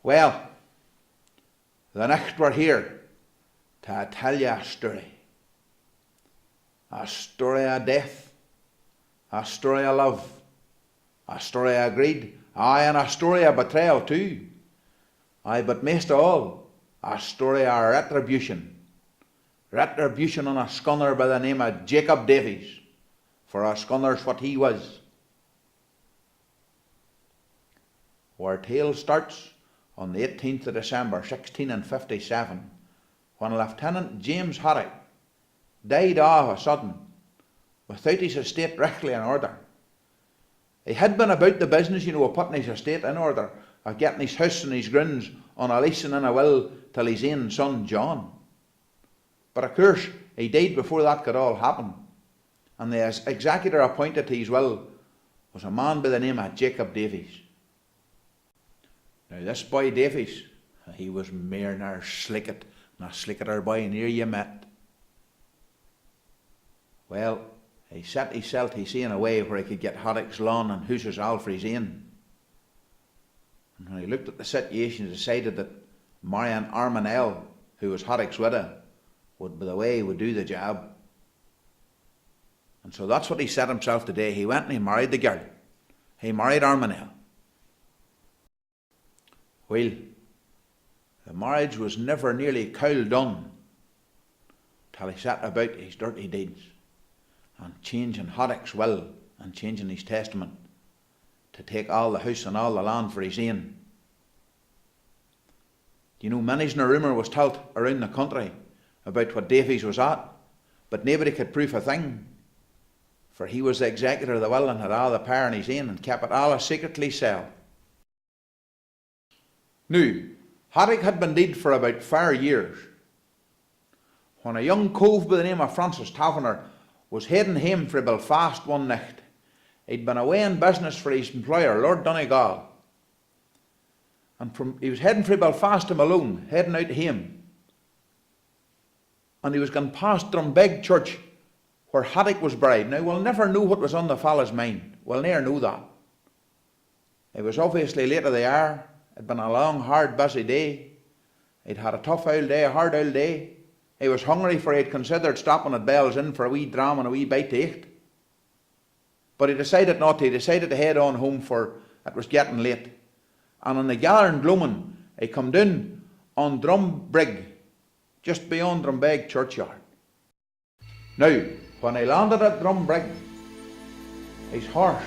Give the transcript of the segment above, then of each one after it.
Well, the next we're here to tell you a story. A story of death, a story of love, a story of greed, aye, and a story of betrayal too. Aye, but most of all, a story of retribution. Retribution on a scunner by the name of Jacob Davies, for a scunner's what he was. Our tale starts on the 18th of December 1657, when Lieutenant James Haddock died all of a sudden, without his estate richly in order. He had been about the business, of putting his estate in order, of getting his house and his grounds on a lease and in a will till his own son John. But of course, he died before that could all happen, and the executor appointed to his will was a man by the name of Jacob Davies. Now this boy Davies, he was mair nor slicket, and a slicketer boy near you met. Well, he set himself to seeing a way where he could get Haddock's lawn and houses all for his own. And when he looked at the situation, he decided that Marian Armanel, who was Haddock's widow, would be the way he would do the job. And so that's what he set himself to do. He went and he married the girl. He married Armanel. Well, the marriage was never nearly cool done till he set about his dirty deeds and changing Haddock's will and changing his testament to take all the house and all the land for his own. Many's a rumour was told around the country about what Davies was at, but nobody could prove a thing, for he was the executor of the will and had all the power in his own and kept it all a secretly sell. Now, Haddock had been dead for about 4 years, when a young cove by the name of Francis Taverner was heading home for Belfast one night. He'd been away in business for his employer, Lord Donegal, and he was heading for Belfast to Malone, heading out to him. And he was going past Drumbeg Church, where Haddock was buried. Now, we'll never know what was on the fellow's mind. We'll never know that. It was obviously late of the hour. It'd been a long, hard, busy day. He'd had a tough old day, a hard old day. He was hungry, for he'd considered stopping at Bell's Inn for a wee dram and a wee bite to eat. But he decided not to. He decided to head on home, for it was getting late. And in the gathering gloaming, he come down on Drumbrig, just beyond Drumbeg churchyard. Now, when he landed at Drumbrig, his horse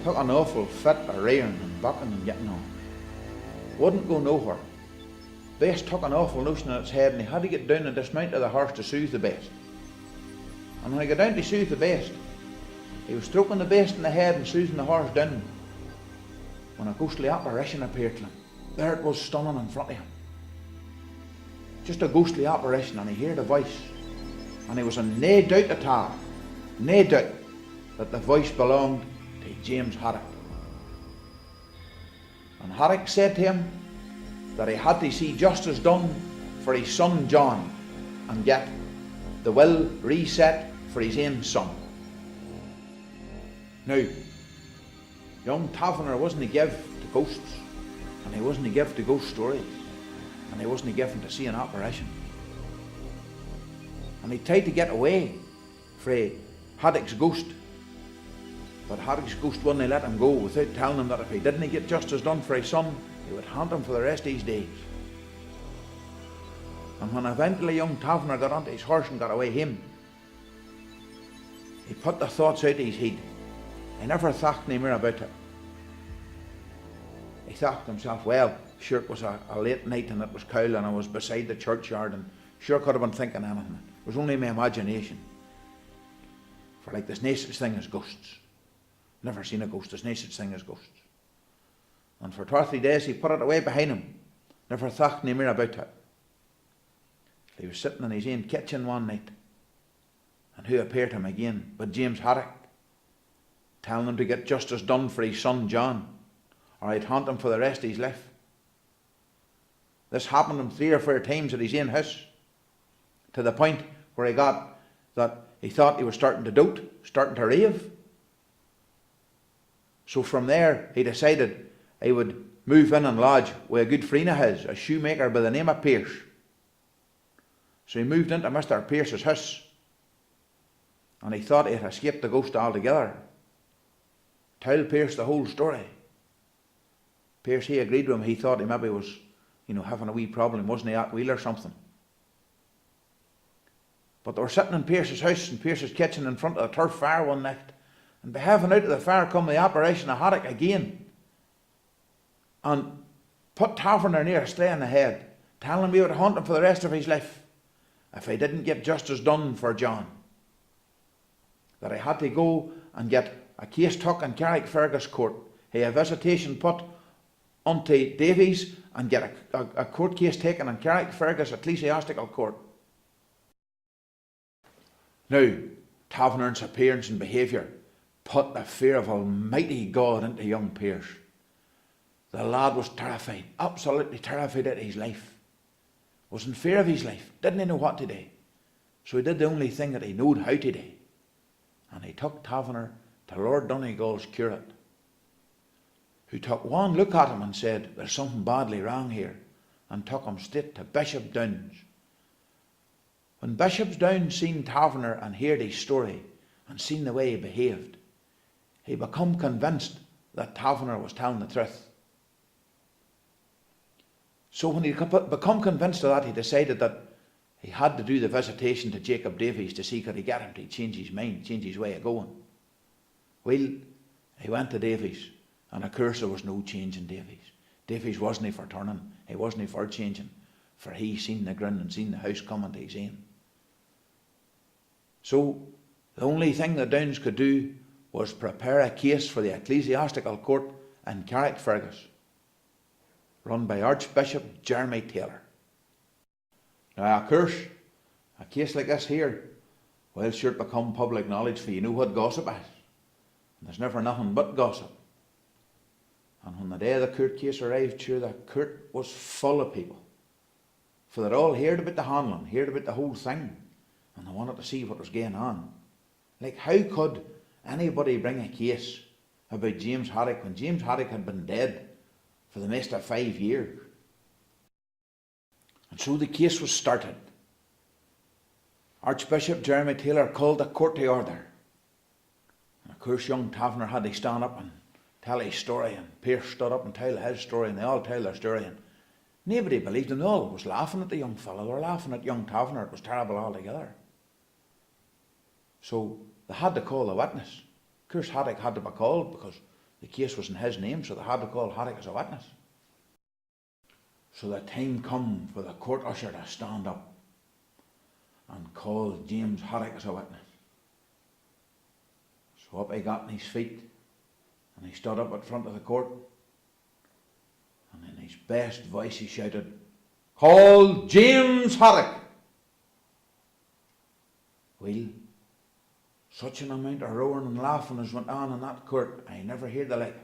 took an awful fit of rearing and bucking and getting on. Wouldn't go nowhere. Beast took an awful notion in its head, and he had to get down and dismount of the horse to soothe the beast. And when he got down to soothe the beast, he was stroking the beast in the head and soothing the horse down, when a ghostly apparition appeared to him. There it was, standing in front of him. Just a ghostly apparition, and he heard a voice, and he was in nae doubt at all, nae doubt, that the voice belonged to James Haddock. And Haddock said to him that he had to see justice done for his son John and get the will reset for his own son. Now, young Taverner wasn't to give to ghosts, and he wasn't to give to ghost stories, and he wasn't given to see an apparition. And he tried to get away frae Haddock's ghost, but Haddock's ghost wouldn't let him go without telling him that if he didn't get justice done for his son, he would haunt him for the rest of his days. And when eventually young Taverner got onto his horse and got away home, he put the thoughts out of his head. He never thought any more about it. He thought to himself, well, sure it was a late night and it was cold and I was beside the churchyard, and sure could have been thinking anything. It was only my imagination. For like there's no such thing as ghosts. Never seen a ghost. There's no such thing as ghosts. And for 2 or 3 days he put it away behind him. Never thought any more about it. He was sitting in his own kitchen one night, and who appeared to him again but James Haddock, telling him to get justice done for his son John, or he'd haunt him for the rest of his life. This happened to him 3 or 4 times at his own house, to the point where he got that he thought he was starting to dote, starting to rave. So from there he decided he would move in and lodge with a good friend of his, a shoemaker by the name of Pierce. So he moved into Mr. Pierce's house, and he thought he had escaped the ghost altogether. Tell Pierce the whole story. Pierce, he agreed with him. He thought he maybe was, having a wee problem, wasn't he, at wheel or something. But they were sitting in Pierce's house, in Pierce's kitchen, in front of the turf fire one night, and behaving out of the fire come the apparition of Haddock again, and put Taverner near a stray in the head, telling him he would haunt him for the rest of his life if he didn't get justice done for John. That he had to go and get a case took in Carrickfergus court. He had a visitation put unto Davies and get a court case taken in Carrickfergus ecclesiastical court. Now, Taverner's appearance and behaviour put the fear of Almighty God into young Pierce. The lad was terrified, absolutely terrified at his life. Was in fear of his life, didn't know what to do. So he did the only thing that he knowed how to do. And he took Taverner to Lord Donegal's curate, who took one look at him and said, there's something badly wrong here, and took him straight to Bishop Downs. When Bishop Downs seen Taverner and heard his story and seen the way he behaved, he become convinced that Taverner was telling the truth. So when he become convinced of that, he decided that he had to do the visitation to Jacob Davies to see could he get him to change his mind, change his way of going. Well, he went to Davies, and of course there was no change in Davies. Davies wasn't for turning, he wasn't for changing, for he seen the grin and seen the house coming to his end. So the only thing the Downs could do was prepare a case for the ecclesiastical court in Carrickfergus, run by Archbishop Jeremy Taylor. Now, of course, a case like this here, well, sure, it become public knowledge, for you know what gossip is. And there's never nothing but gossip. And when the day of the court case arrived, sure, the court was full of people. For they'd all heard about the handling, heard about the whole thing, and they wanted to see what was going on. Like, how could anybody bring a case about James Haddock when James Haddock had been dead for the most of 5 years? And so the case was started. Archbishop Jeremy Taylor called the court to order. And of course, young Taverner had to stand up and tell his story, and Pierce stood up and told his story, and they all told their story, and nobody believed them. They all was laughing at the young fellow. They were laughing at young Taverner. It was terrible altogether. So they had to call a witness. Of course, Haddock had to be called because the case was in his name, so they had to call Haddock as a witness. So the time come for the court usher to stand up and call James Haddock as a witness. So up he got on his feet, and he stood up at front of the court, and in his best voice he shouted, "Call James Haddock!" Well, such an amount of roaring and laughing as went on in that court, I never heard the like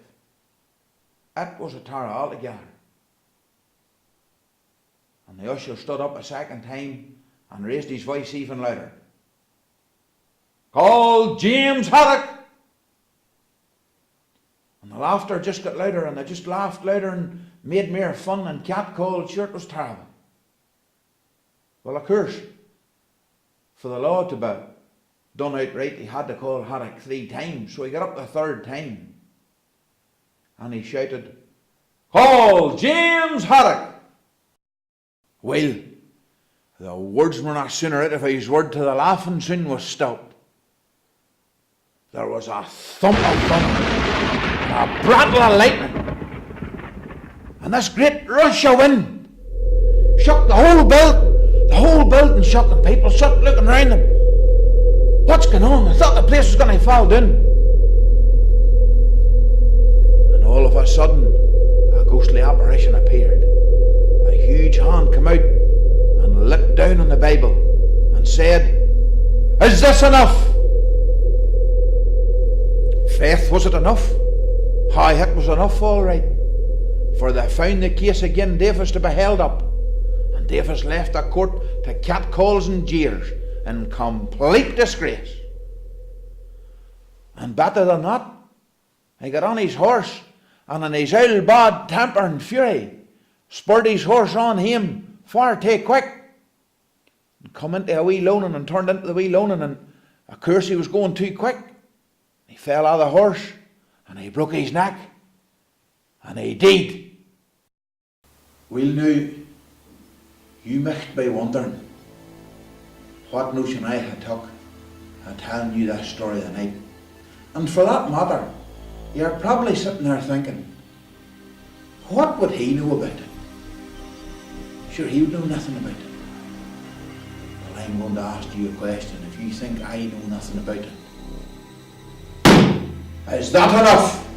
of it. It was a terror altogether. And the usher stood up a second time and raised his voice even louder. "Call James Haddock!" And the laughter just got louder, and they just laughed louder and made mere fun and catcalled. Sure, it was terrible. Well, of course, for the law to be done outright, he had to call Haddock 3 times. So he got up the 3rd time and he shouted, "Call James Haddock!" Well, the words were not sooner out of his word till the laughing soon was stopped. There was a thump of thunder, a brattle of lightning, and this great rush of wind shook the whole building shook, and people stood looking round them. What's going on? I thought the place was going to fall down. And all of a sudden, a ghostly apparition appeared. A huge hand came out and looked down on the Bible and said, "Is this enough?" Faith, was it enough? Aye, it was enough, all right. For they found the case again Davis to be held up, and Davis left the court to catcalls and jeers in complete disgrace. And better than that, he got on his horse and in his ill bad temper and fury, spurred his horse on him far too quick, and come into a wee loaning and turned into the wee loaning, and of course he was going too quick. He fell out of the horse, and he broke his neck, and he died. Well now, you might be wondering what notion I had took at telling you this story tonight. And for that matter, you're probably sitting there thinking, what would he know about it? Sure, he would know nothing about it. Well, I'm going to ask you a question. If you think I know nothing about it, is that enough?